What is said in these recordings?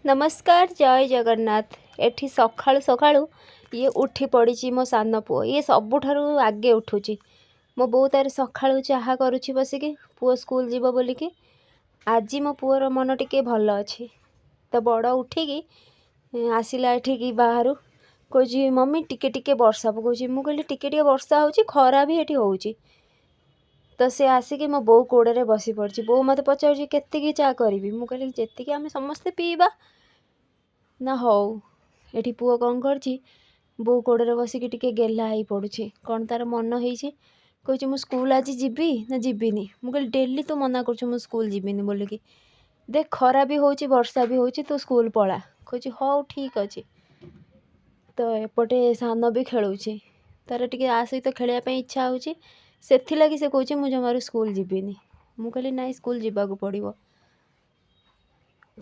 नमस्कार जय जगन्नाथ। एठी सकाळु सकाळु ये उठी पड़ी मो सान पुओ ये सबुठारु आगे उठुची। मो बो तार सकाळु चाहा करुची बसिकी पुओ स्कूल जीव बोलिकी। आज मो पुओर मन टिके भल अच्छी तो बड़ उठिकी आसिला एठिकी बाहरु कौची मम्मी टिके टिके वर्षा पकाउची। मु कहली टिके टिके वर्षा होची खरा भी एठी होउची। तो से आसिकी मो बो कोड़े बसी पड़ी। बो मत पचार केतिकी चा करी। मु कहली जेतिकी आमे समस्ते पीवा ना हौ। एठी पुओ कौन करची बो कोड़े बसिकी टिके गेला ही पड़ुची। कौन तार मन होईची कहूँ मु स्कूल आज जीबी ना जीबिनी। मु कहली डेली तो मना कर मु स्कूल जीबिनी बोलिकी। देख खरा भी होची वर्षा भी होची तो स्कूल पला कहूँ हौ ठीक अच्छे। तो एपटे सान भी खेलुची तार टिके आ सहित खेलवाई इच्छा होची सेथि लगी से कहूँ मु जमारू स्कूल जीबिनी। मु कहली नाई स्कूल जीवाकू पड़िबो।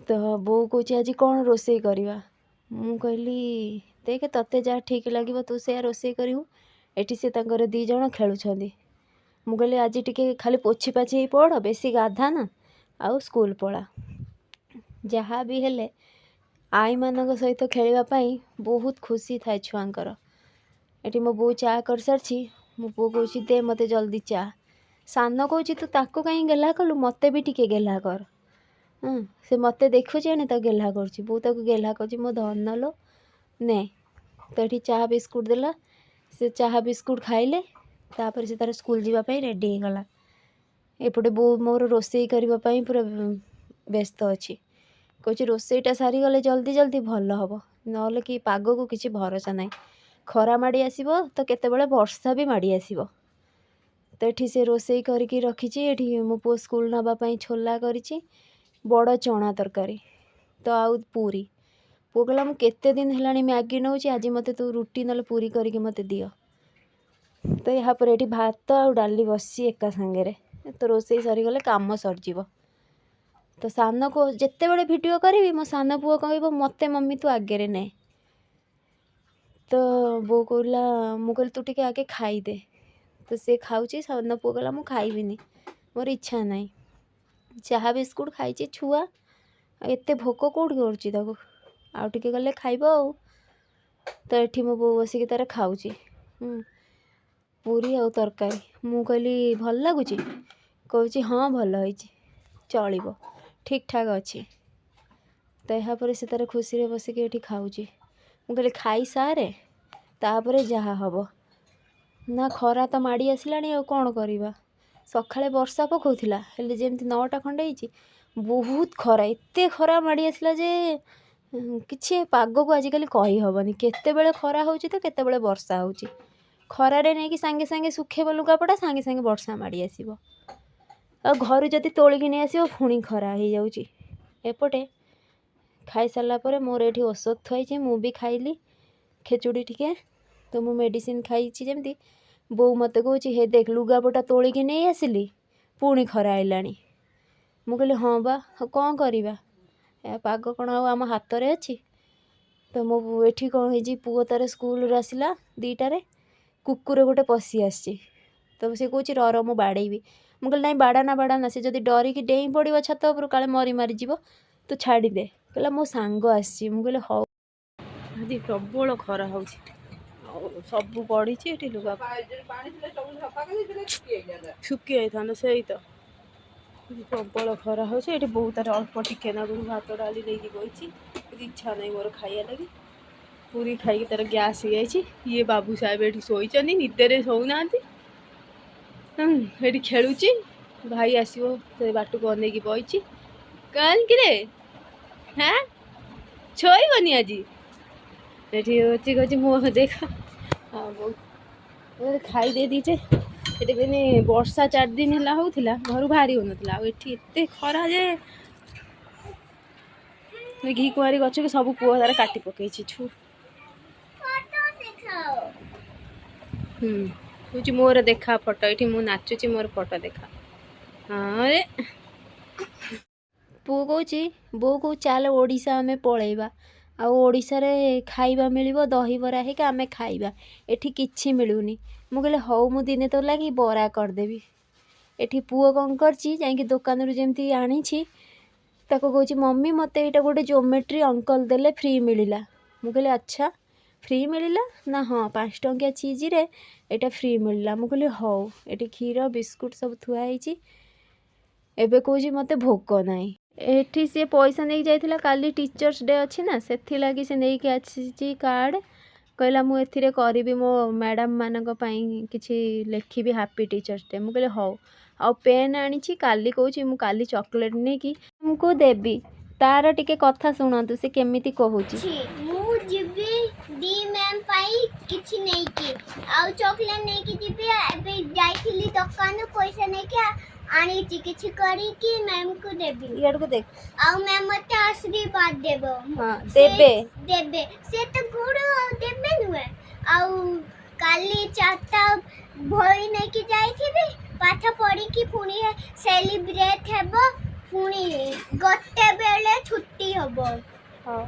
तो बो कहूँ आज कौन रोषे करवा। मु कहली देख तते जहाँ ठीक लगे तू से रोषे करू। एटी से तांकर दी जण खेलुछंदी। मु कहली आज टिके खाली पोछी पाछी पड़ बेसी गाधा ना आउ स्कूल पला। जहाँ भी हेले आई मानक सहित खेलवाई बहुत खुशी थाए छुआंकर। एटी मो बो चा कर सारी मो बो कहूँ दे मते जल्दी चा। सान कहूँ तू ताको कहीं गेला कलु मते भी टिके गेला कर। से मते देखुचे ने तो गेला कर बो ताको गेला कर मो धन लो ने। तो ये चाह बिस्कुट देला से चाह बिस्कुट खाइले तापर से तार स्कूल जीवाई रेडी हो गला। एपटे बो मोर रोषे करने पूरा व्यस्त अच्छी कहूँ रोषेईटा सारी गले जल्दी जल्दी भल हम ना कि पाग को किसी भरोसा ना खरा माड़ी आसो तो केतेबेले वर्षा भी माड़ी आसो। तो ये से रोषे करके रखी ये मो पु स्कूल नापी छोला करी बड़ चना तरकारी तो आउ पूरी पु कहला मु केते दिन है मैगी नौ आज मत तू रुटी ना पूरी करके मत दियो। तो यापर ये भात आ डाली बसी एका सांगे तो रोषे सरीगले काम सरजीव। तो सान को जिते बड़े भिडियो करी मो सान पुओ कह मते मम्मी तू आगे ने। तो बो कहला मु कहली तू टिके आगे खाईदे। तो से खाऊची सान पुओ कहला मु खाइबिनी मोर इच्छा नाई। चाह बिस्कुट खाई छुआ एते भोक कौट कर आउ टिके गले खाइब आउ। तो ये मो बो बसिकी तार खाऊची पूरी आउ तरकारी। मु कहली भल लगुच कहूँ हाँ भल है चलो ठीक ठाक अच्छी। तो यापर से तार खुशी रे बसिकी ये खाऊची। मु कहली खाई सारे तापर जहाँ हम ना खरा तो माड़ी आसला कौन करवा। सकाଳେ वर्षा पकाउथिला हेले जेमती 9टा खंडे होईची बहुत खरा एते खरा माड़ी आसला जे किछि पाग को आजिकल कही हबनी केतेबेले खरा होउची तो केतेबेले वर्षा होउची। खरारे नहीं कि सांगे सांगे सुखेब लुगापटा सांगे सांगे वर्षा माड़ी आसीबो आ घर जदि तोलिकी नहीं आसीबो पुणी खरा हो जाउची। एपटे खाई सारा पर मोर एठी औषध थई मु भी खाइली खेचुड़ी टिके। तो मु मेडिसिन खाई जेमती बो मत कहूँ हे देख लुगापटा तोलिकी नहीं आसिली पुणी खरा आइलानी। मु कहली हाँ बा कौन करवा पाग कौन आम हाथ में अच्छी। तो मो एठी कौन हो पुओ तार स्कूल आसला 2टारे कुकुर गोटे पशि आसी। तो से कौच र मु बाड़ेबी। मु कहली ना बाड़ा ना से जदि डरिकी डेई पड़ो छत उपर काले मरी मारिज तू छाड़ीदे कहला मो सांग आसी। मु कहली हौ आज प्रबल खरा हो सब पड़ी लुगा शुकी था से तो प्रबल खरा हो बहुत तार अल्प टिके ना भात डाली देगी बही इच्छा नहीं मोर खाया लगी पूरी खाई तार गैस हो जाए। ये बाबू साहेब ये शोचनी निदे शोना ये खेलुची भाई आसो बाट को अनेक बही कल कि हाँ छोबनी आज ये कह मुँह देख हाँ बहुत खाई दे दीचे। ये वर्षा 4 दिन है होता घर बाहरी हो नाला खरा जे घी कुआरी गच के सब पुओ तार काटी पकई छु कौच मोर देखा फोटो ये मु नाचुची मोर फोटो देखा। हाँ पुओ कहूँ बो को चल ओडिशा आमे पलैबा आ ओडिशा रे खाइबा मिलिबो दही बरा है कि आमे खाइबा एठी किछि मिलुनी। मु कहले हौ मु दिने तो लगी बरा करदेबी। एठी पुओ कौन करची जाइकी दुकान रु जेमती आनी ताको कहूँ मम्मी मत यहाँ गोटे ज्योमेट्री अंकल देले फ्री मिलला। मु कहली अच्छा फ्री मिलला ना हाँ 5 टंकिया चीज रे एटा फ्री मिलला। मु कहली हौ एटी क्षीर बिस्कुट सब थुआई। एबे कहूँ मत भोक नाई एठी सी पैसा नहीं जाइथिला काली टीचर्स डे अच्छी ना से लगी से नहीं कि आसी कार्ड कहला मु एथिरे करिबी मो मैडम मानक पई किछि लेखिबी हैप्पी टीचर्स डे। मु कहले हौ आ पेन आनी काली कहूँ मु काली चॉकलेट नहीं कि तुमको देबी तार टिके कथा शुणु से केमिति कहूची मु जिबी दी मैम पाई किछि नहीं कि आ चॉकलेट नहीं कि जिबी एबे जाइथिली दुकान पैसा नहीं कि आनी किछि करी कि मैम को देबी इयाड को देख आ मैम मते आशीर्वाद देबो। हां देबे देबे से तो गुड़ देबे नुए आ काली चारटा भई नहीं कि जाइथिबी पाठ पढ़ी कि पुनी सेलिब्रेट हेबो पुनी गटे बेले छुट्टी हबो। हां।